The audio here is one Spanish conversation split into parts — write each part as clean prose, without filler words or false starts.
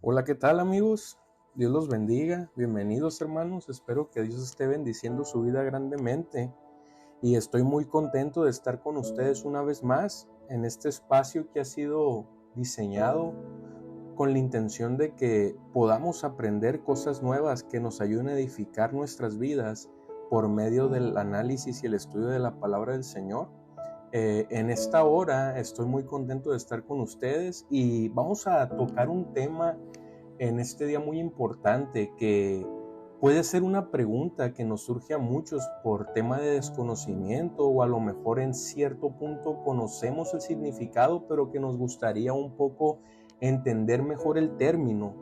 Hola, ¿qué tal amigos? Dios los bendiga, bienvenidos hermanos, espero que Dios esté bendiciendo su vida grandemente y estoy muy contento de estar con ustedes una vez más en este espacio que ha sido diseñado con la intención de que podamos aprender cosas nuevas que nos ayuden a edificar nuestras vidas por medio del análisis y el estudio de la palabra del Señor. En esta hora estoy muy contento de estar con ustedes y vamos a tocar un tema en este día muy importante que puede ser una pregunta que nos surge a muchos por tema de desconocimiento o a lo mejor en cierto punto conocemos el significado, pero que nos gustaría un poco entender mejor el término.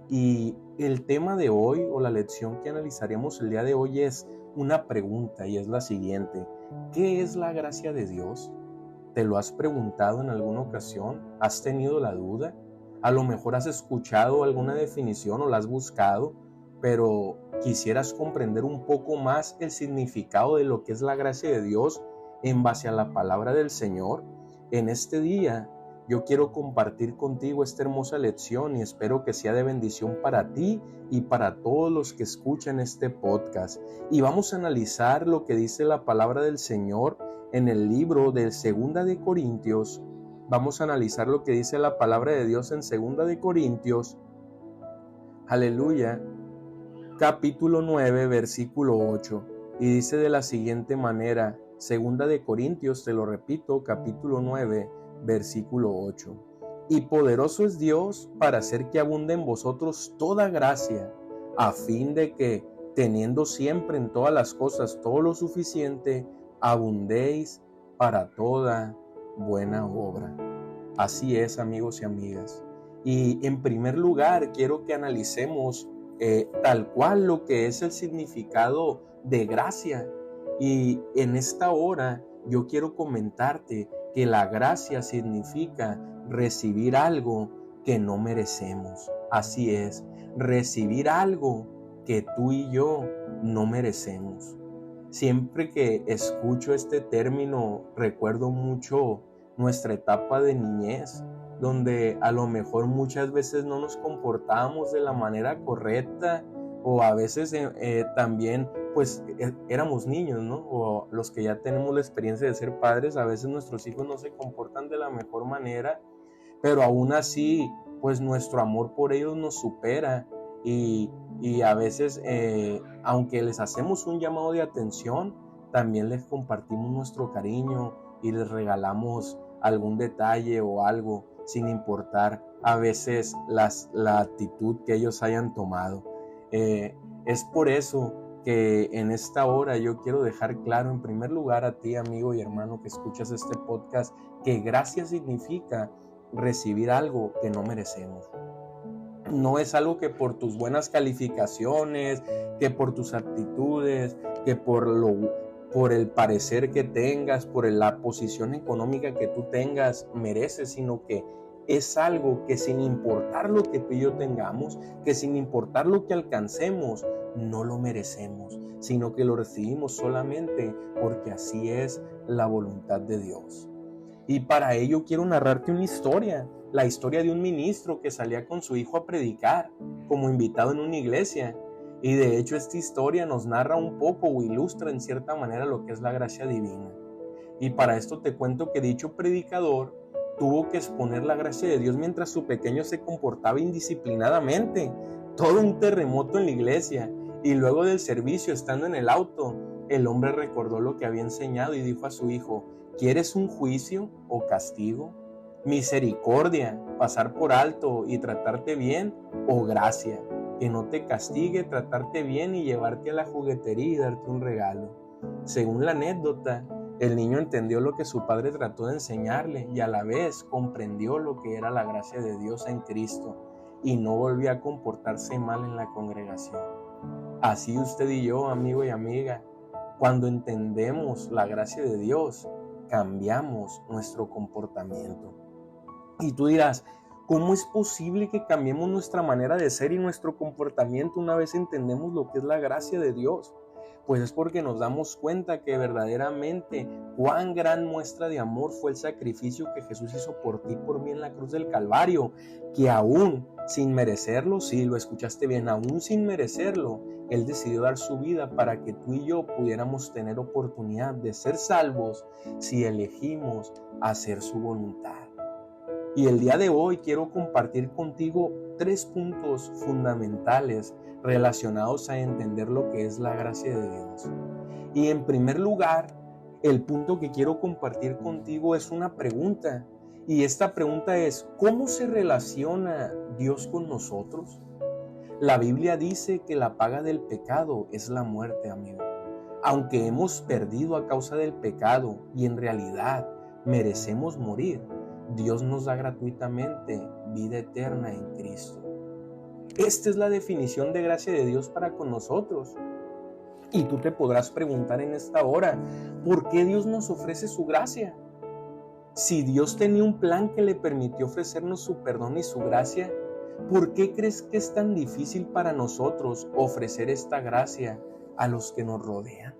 Y el tema de hoy o la lección que analizaremos el día de hoy es una pregunta y es la siguiente: ¿qué es la gracia de Dios? ¿Te lo has preguntado en alguna ocasión? ¿Has tenido la duda? A lo mejor has escuchado alguna definición o la has buscado, pero quisieras comprender un poco más el significado de lo que es la gracia de Dios en base a la palabra del Señor. En este día yo quiero compartir contigo esta hermosa lección y espero que sea de bendición para ti y para todos los que escuchan este podcast. Y vamos a analizar lo que dice la palabra del Señor en el libro de Segunda de Corintios. Vamos a analizar lo que dice la palabra de Dios en Segunda de Corintios, aleluya, capítulo 9, versículo 8. Y dice de la siguiente manera, Segunda de Corintios, te lo repito, capítulo 9, versículo 8. Y poderoso es Dios para hacer que abunde en vosotros toda gracia, a fin de que, teniendo siempre en todas las cosas todo lo suficiente, abundéis para toda buena obra. Así es, amigos y amigas. Y en primer lugar, quiero que analicemos tal cual lo que es el significado de gracia. Y en esta hora yo quiero comentarte que la gracia significa recibir algo que no merecemos. Así es, recibir algo que tú y yo no merecemos. Siempre que escucho este término, recuerdo mucho nuestra etapa de niñez, donde a lo mejor muchas veces no nos comportábamos de la manera correcta o a veces también pues éramos niños, ¿no? O los que ya tenemos la experiencia de ser padres, a veces nuestros hijos no se comportan de la mejor manera, pero aún así pues nuestro amor por ellos nos supera y, y a veces aunque les hacemos un llamado de atención, también les compartimos nuestro cariño y les regalamos algún detalle o algo sin importar a veces la actitud que ellos hayan tomado. Es por eso que en esta hora yo quiero dejar claro en primer lugar a ti, amigo y hermano que escuchas este podcast, que gracia significa recibir algo que no merecemos. No es algo que por tus buenas calificaciones, que por tus actitudes, que por el parecer que tengas, por la posición económica que tú tengas, mereces, sino que es algo que sin importar lo que tú y yo tengamos, que sin importar lo que alcancemos, no lo merecemos, sino que lo recibimos solamente porque así es la voluntad de Dios. Y para ello quiero narrarte una historia, la historia de un ministro que salía con su hijo a predicar como invitado en una iglesia. Y de hecho esta historia nos narra un poco o ilustra en cierta manera lo que es la gracia divina. Y para esto te cuento que dicho predicador tuvo que exponer la gracia de Dios mientras su pequeño se comportaba indisciplinadamente. Todo un terremoto en la iglesia. Y luego del servicio, estando en el auto, el hombre recordó lo que había enseñado y dijo a su hijo: ¿quieres un juicio o castigo? ¿Misericordia, pasar por alto y tratarte bien, o gracia, que no te castigue, tratarte bien y llevarte a la juguetería y darte un regalo? Según la anécdota, el niño entendió lo que su padre trató de enseñarle y a la vez comprendió lo que era la gracia de Dios en Cristo y no volvió a comportarse mal en la congregación. Así usted y yo, amigo y amiga, cuando entendemos la gracia de Dios, cambiamos nuestro comportamiento. Y tú dirás, ¿cómo es posible que cambiemos nuestra manera de ser y nuestro comportamiento una vez entendemos lo que es la gracia de Dios? Pues es porque nos damos cuenta que verdaderamente cuán gran muestra de amor fue el sacrificio que Jesús hizo por ti y por mí en la cruz del Calvario, que aún sin merecerlo, sí, lo escuchaste bien, aún sin merecerlo, Él decidió dar su vida para que tú y yo pudiéramos tener oportunidad de ser salvos si elegimos hacer su voluntad. Y el día de hoy quiero compartir contigo 3 puntos fundamentales relacionados a entender lo que es la gracia de Dios. Y en primer lugar, el punto que quiero compartir contigo es una pregunta. Y esta pregunta es, ¿cómo se relaciona Dios con nosotros? La Biblia dice que la paga del pecado es la muerte, amigo. Aunque hemos perdido a causa del pecado y en realidad merecemos morir, Dios nos da gratuitamente vida eterna en Cristo. Esta es la definición de gracia de Dios para con nosotros. Y tú te podrás preguntar en esta hora, ¿por qué Dios nos ofrece su gracia? Si Dios tenía un plan que le permitió ofrecernos su perdón y su gracia, ¿por qué crees que es tan difícil para nosotros ofrecer esta gracia a los que nos rodean?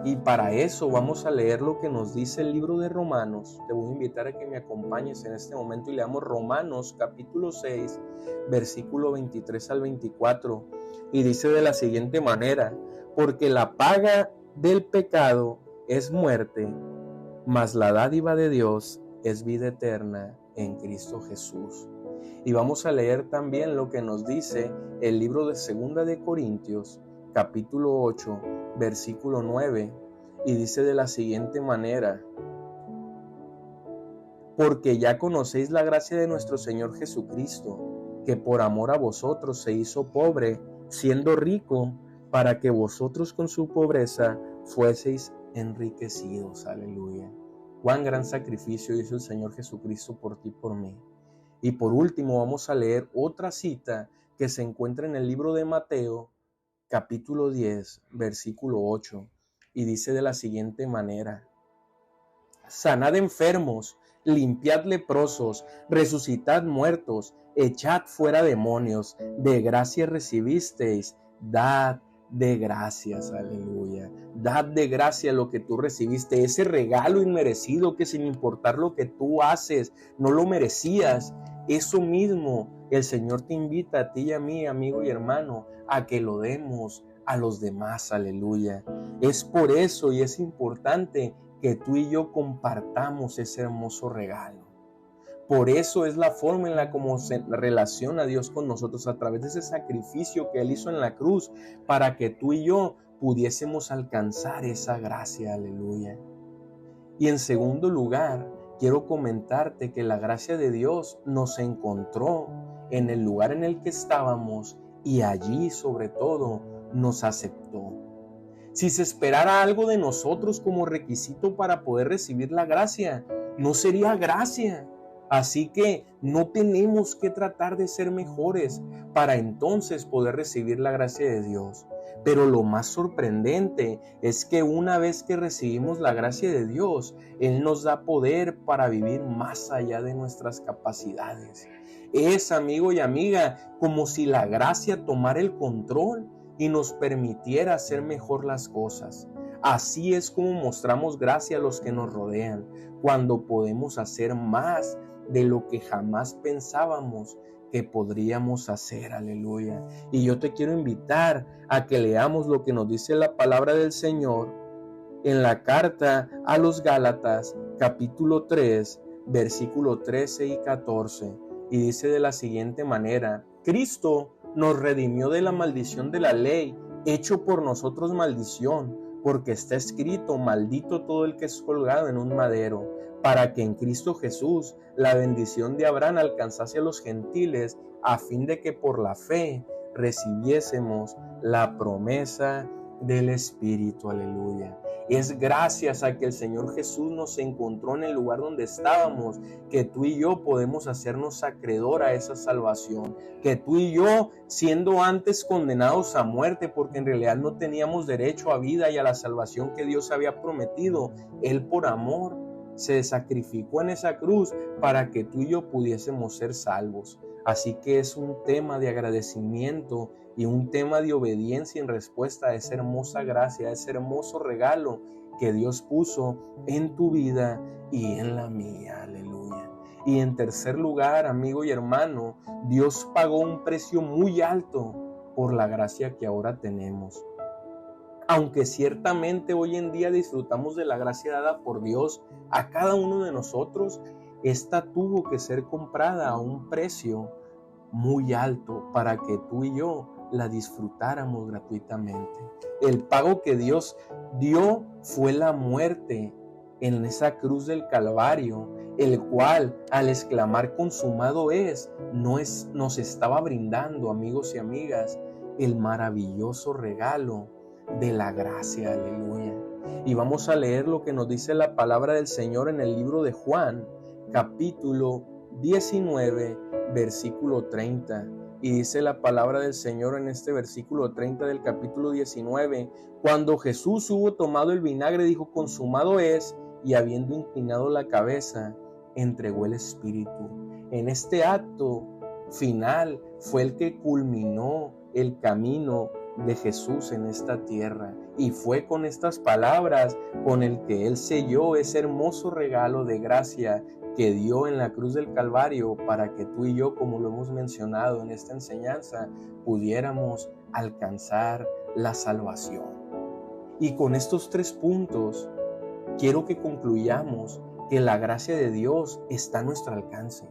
Y para eso vamos a leer lo que nos dice el libro de Romanos. Te voy a invitar a que me acompañes en este momento y leamos Romanos capítulo 6, versículo 23 al 24. Y dice de la siguiente manera, porque la paga del pecado es muerte, mas la dádiva de Dios es vida eterna en Cristo Jesús. Y vamos a leer también lo que nos dice el libro de 2 de Corintios, capítulo 8, versículo 9, y dice de la siguiente manera, porque ya conocéis la gracia de nuestro Señor Jesucristo, que por amor a vosotros se hizo pobre, siendo rico, para que vosotros con su pobreza fueseis enriquecidos. Aleluya. Cuán gran sacrificio hizo el Señor Jesucristo por ti y por mí. Y por último vamos a leer otra cita que se encuentra en el libro de Mateo, capítulo 10, versículo 8, y dice de la siguiente manera, sanad enfermos, limpiad leprosos, resucitad muertos, echad fuera demonios, de gracia recibisteis, dad de gracias, aleluya. Dad de gracia lo que tú recibiste, ese regalo inmerecido que sin importar lo que tú haces, no lo merecías. Eso mismo el Señor te invita a ti y a mí, amigo y hermano, a que lo demos a los demás, aleluya. Es por eso y es importante que tú y yo compartamos ese hermoso regalo. Por eso es la forma en la como se relaciona Dios con nosotros a través de ese sacrificio que Él hizo en la cruz para que tú y yo pudiésemos alcanzar esa gracia, aleluya. Y en segundo lugar, quiero comentarte que la gracia de Dios nos encontró en el lugar en el que estábamos y allí sobre todo nos aceptó. Si se esperara algo de nosotros como requisito para poder recibir la gracia, no sería gracia. Así que no tenemos que tratar de ser mejores para entonces poder recibir la gracia de Dios. Pero lo más sorprendente es que una vez que recibimos la gracia de Dios, Él nos da poder para vivir más allá de nuestras capacidades. Es, amigo y amiga, como si la gracia tomara el control y nos permitiera hacer mejor las cosas. Así es como mostramos gracia a los que nos rodean, cuando podemos hacer más de lo que jamás pensábamos que podríamos hacer, aleluya. Y yo te quiero invitar a que leamos lo que nos dice la palabra del Señor en la carta a los Gálatas, capítulo 3, versículo 13 y 14, y dice de la siguiente manera, Cristo nos redimió de la maldición de la ley, hecho por nosotros maldición, porque está escrito, maldito todo el que es colgado en un madero, para que en Cristo Jesús la bendición de Abraham alcanzase a los gentiles, a fin de que por la fe recibiésemos la promesa del Espíritu, aleluya. Es gracias a que el Señor Jesús nos encontró en el lugar donde estábamos, que tú y yo podemos hacernos acreedor a esa salvación, que tú y yo, siendo antes condenados a muerte, porque en realidad no teníamos derecho a vida y a la salvación que Dios había prometido, Él por amor se sacrificó en esa cruz para que tú y yo pudiésemos ser salvos. Así que es un tema de agradecimiento y un tema de obediencia en respuesta a esa hermosa gracia, a ese hermoso regalo que Dios puso en tu vida y en la mía. Aleluya. Y en tercer lugar, amigo y hermano, Dios pagó un precio muy alto por la gracia que ahora tenemos. Aunque ciertamente hoy en día disfrutamos de la gracia dada por Dios a cada uno de nosotros, esta tuvo que ser comprada a un precio muy alto para que tú y yo la disfrutáramos gratuitamente. El pago que Dios dio fue la muerte en esa cruz del Calvario, el cual al exclamar consumado nos estaba brindando, amigos y amigas, el maravilloso regalo de la gracia. Aleluya. Y vamos a leer lo que nos dice la palabra del Señor en el libro de Juan, capítulo 19, versículo 30. Y dice la palabra del Señor en este versículo 30 del capítulo 19: cuando Jesús hubo tomado el vinagre, dijo: consumado es, y habiendo inclinado la cabeza, entregó el espíritu. En este acto final fue el que culminó el camino de Jesús en esta tierra, y fue con estas palabras con el que Él selló ese hermoso regalo de gracia que dio en la cruz del Calvario para que tú y yo, como lo hemos mencionado en esta enseñanza, pudiéramos alcanzar la salvación. Y con estos 3 puntos quiero que concluyamos que la gracia de Dios está a nuestro alcance.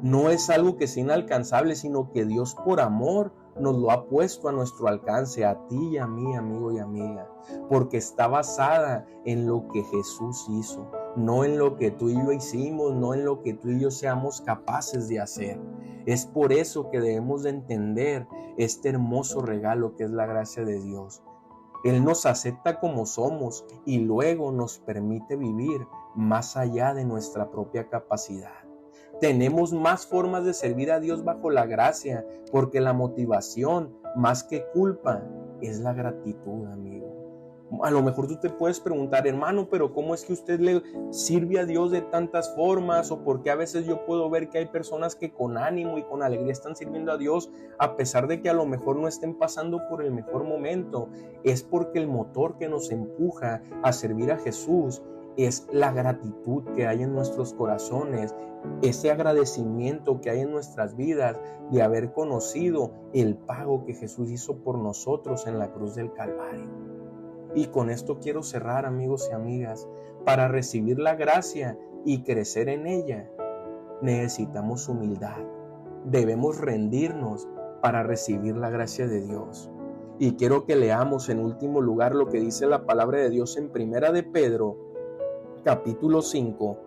No es algo que sea inalcanzable, sino que Dios por amor nos lo ha puesto a nuestro alcance, a ti y a mí, amigo y amiga, porque está basada en lo que Jesús hizo, no en lo que tú y yo hicimos, no en lo que tú y yo seamos capaces de hacer. Es por eso que debemos de entender este hermoso regalo que es la gracia de Dios. Él nos acepta como somos y luego nos permite vivir más allá de nuestra propia capacidad. Tenemos más formas de servir a Dios bajo la gracia, porque la motivación, más que culpa, es la gratitud, amigo. A lo mejor tú te puedes preguntar: hermano, pero ¿cómo es que usted le sirve a Dios de tantas formas? O porque a veces yo puedo ver que hay personas que con ánimo y con alegría están sirviendo a Dios, a pesar de que a lo mejor no estén pasando por el mejor momento. Es porque el motor que nos empuja a servir a Jesús es la gratitud que hay en nuestros corazones, ese agradecimiento que hay en nuestras vidas de haber conocido el pago que Jesús hizo por nosotros en la cruz del Calvario. Y con esto quiero cerrar, amigos y amigas. Para recibir la gracia y crecer en ella, necesitamos humildad. Debemos rendirnos para recibir la gracia de Dios. Y quiero que leamos en último lugar lo que dice la palabra de Dios en Primera de Pedro, capítulo 5,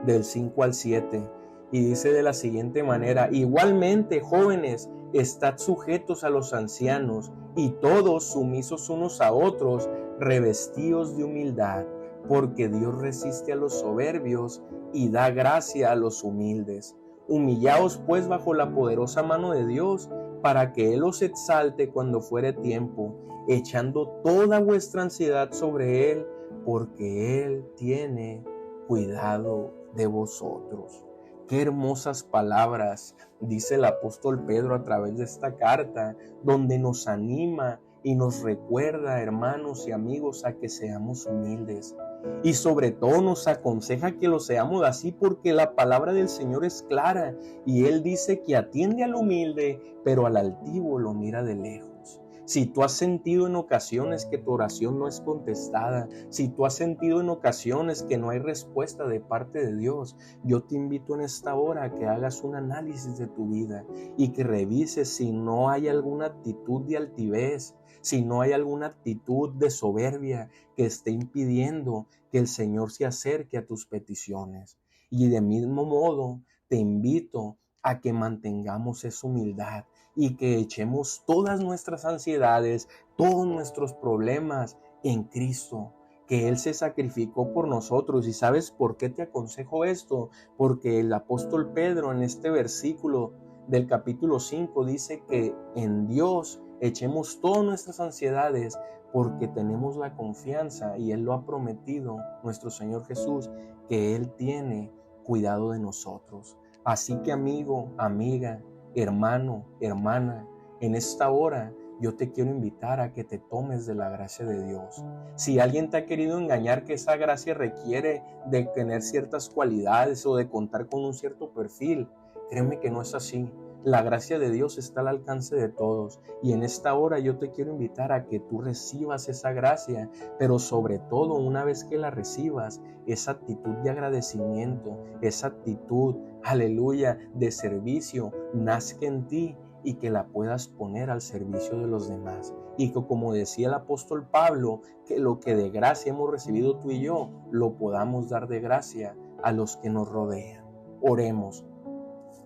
del 5 al 7. Y dice de la siguiente manera: igualmente, jóvenes, estad sujetos a los ancianos, y todos sumisos unos a otros, revestidos de humildad, porque Dios resiste a los soberbios y da gracia a los humildes. Humillaos pues bajo la poderosa mano de Dios, para que Él os exalte cuando fuere tiempo, echando toda vuestra ansiedad sobre Él, porque Él tiene cuidado de vosotros. Qué hermosas palabras dice el apóstol Pedro a través de esta carta, donde nos anima y nos recuerda, hermanos y amigos, a que seamos humildes. Y sobre todo nos aconseja que lo seamos así, porque la palabra del Señor es clara y Él dice que atiende al humilde, pero al altivo lo mira de lejos. Si tú has sentido en ocasiones que tu oración no es contestada, si tú has sentido en ocasiones que no hay respuesta de parte de Dios, yo te invito en esta hora a que hagas un análisis de tu vida y que revises si no hay alguna actitud de altivez, si no hay alguna actitud de soberbia que esté impidiendo que el Señor se acerque a tus peticiones. Y de mismo modo te invito a que mantengamos esa humildad y que echemos todas nuestras ansiedades, todos nuestros problemas en Cristo, que Él se sacrificó por nosotros. ¿Y sabes por qué te aconsejo esto? Porque el apóstol Pedro en este versículo del capítulo 5 dice que en Dios echemos todas nuestras ansiedades, porque tenemos la confianza, y Él lo ha prometido, nuestro Señor Jesús, que Él tiene cuidado de nosotros. Así que, amigo, amiga, Hermano, hermana, en esta hora yo te quiero invitar a que te tomes de la gracia de Dios. Si alguien te ha querido engañar que esa gracia requiere de tener ciertas cualidades o de contar con un cierto perfil, créeme que no es así. La gracia de Dios está al alcance de todos y en esta hora yo te quiero invitar a que tú recibas esa gracia, pero sobre todo una vez que la recibas, esa actitud de agradecimiento, esa actitud, aleluya, de servicio, nazca en ti y que la puedas poner al servicio de los demás. Y que, como decía el apóstol Pablo, que lo que de gracia hemos recibido tú y yo, lo podamos dar de gracia a los que nos rodean. Oremos.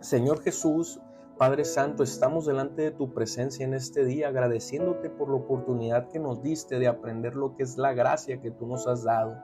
Señor Jesús, Padre Santo, estamos delante de tu presencia en este día, agradeciéndote por la oportunidad que nos diste de aprender lo que es la gracia que tú nos has dado.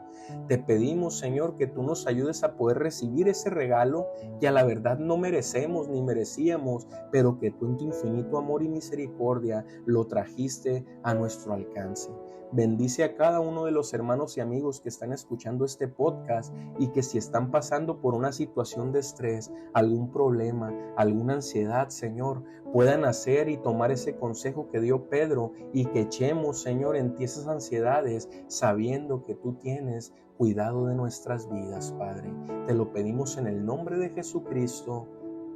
Te pedimos, Señor, que tú nos ayudes a poder recibir ese regalo que a la verdad no merecemos ni merecíamos, pero que tú en tu infinito amor y misericordia lo trajiste a nuestro alcance. Bendice a cada uno de los hermanos y amigos que están escuchando este podcast y que si están pasando por una situación de estrés, algún problema, alguna ansiedad, Señor, puedan hacer y tomar ese consejo que dio Pedro y que echemos, Señor, en ti esas ansiedades, sabiendo que tú tienes cuidado de nuestras vidas, Padre. Te lo pedimos en el nombre de Jesucristo.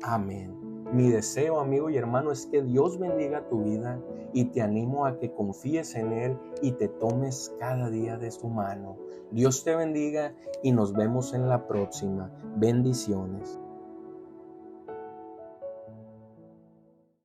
Amén. Mi deseo, amigo y hermano, es que Dios bendiga tu vida y te animo a que confíes en Él y te tomes cada día de su mano. Dios te bendiga y nos vemos en la próxima. Bendiciones.